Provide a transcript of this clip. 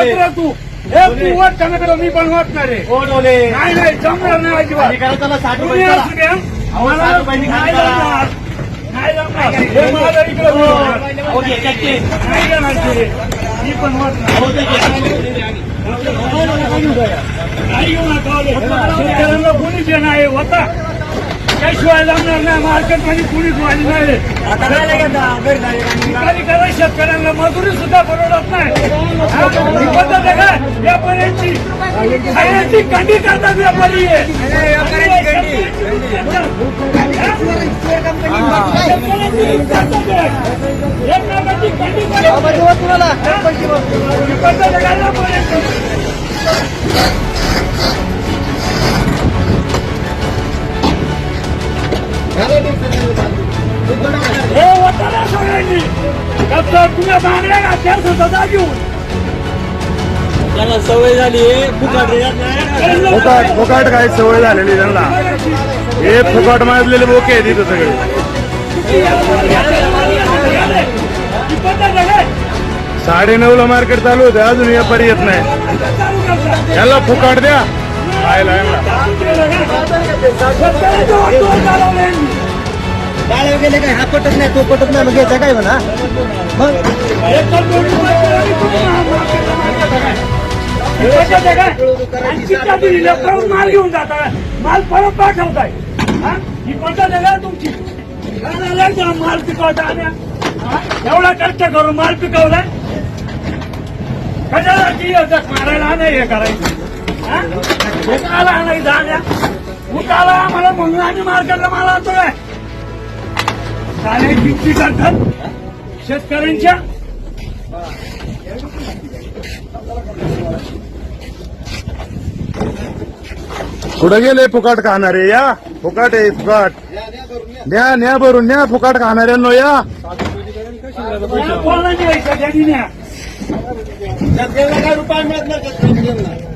रे तू तू वट कमी मी पण वाटणार रे. नाही जमणार नाही अजिबात. तुम्ही असू द्या. मला नाही जमणार. नाही जमणार. हे माझं इकडे नाही जाणार रे. मी पण वाटणार नाही येऊ नका. शेतकऱ्यांना कोणीच नाही होता त्याशिवाय जमणार नाही. मार्केटमध्ये कुणीच वाढली नाही. करा शेतकऱ्यांना मजुरी सुद्धा परवडत नाही. ही पद्धत आहे का व्यापाऱ्यांची? खाण्याची कंडी करतात व्यापारी. एक प्रकारची कंडी पद्धत आहे का व्यापाऱ्यांची? हे होताना सगळ्यांनी तुझ्या बांगड्या घातल्या सुद्धा घेऊन त्यांना सवय झाली फुकाट काय सवय झालेली त्यांना. हे फुकाट माजलेले बोके आहेत इथं सगळे. ही पद्धत आहे. 9:30ला मार्केट चालू होते अजून व्यापारी येत नाही. याला फुकाट द्या खायला. गाड्या गेले काय हा पटत नाही तो पटत नाही मग घ्यायचा काय म्हणा. मग माल घेऊन जाता माल परत पाठवताय. ही पद्धत आहे का तुमची? माल पिकवता एवढा कष्ट करून माल पिकवलाय कशाला ती मारायला नाही हे करायचं. आला नाही धान्या उताला आम्हाला म्हणून आम्ही मार्केटला माल आणतोय. काय किमती करतात शेतकऱ्यांच्या. कुठं गेले फुकाट खाणारे? या फुकाट आहे फुकाट. न्या भरून न्या फुकाट खाणाऱ्यांनो या. कोणाची न्या काय रुपये मिळत नाही.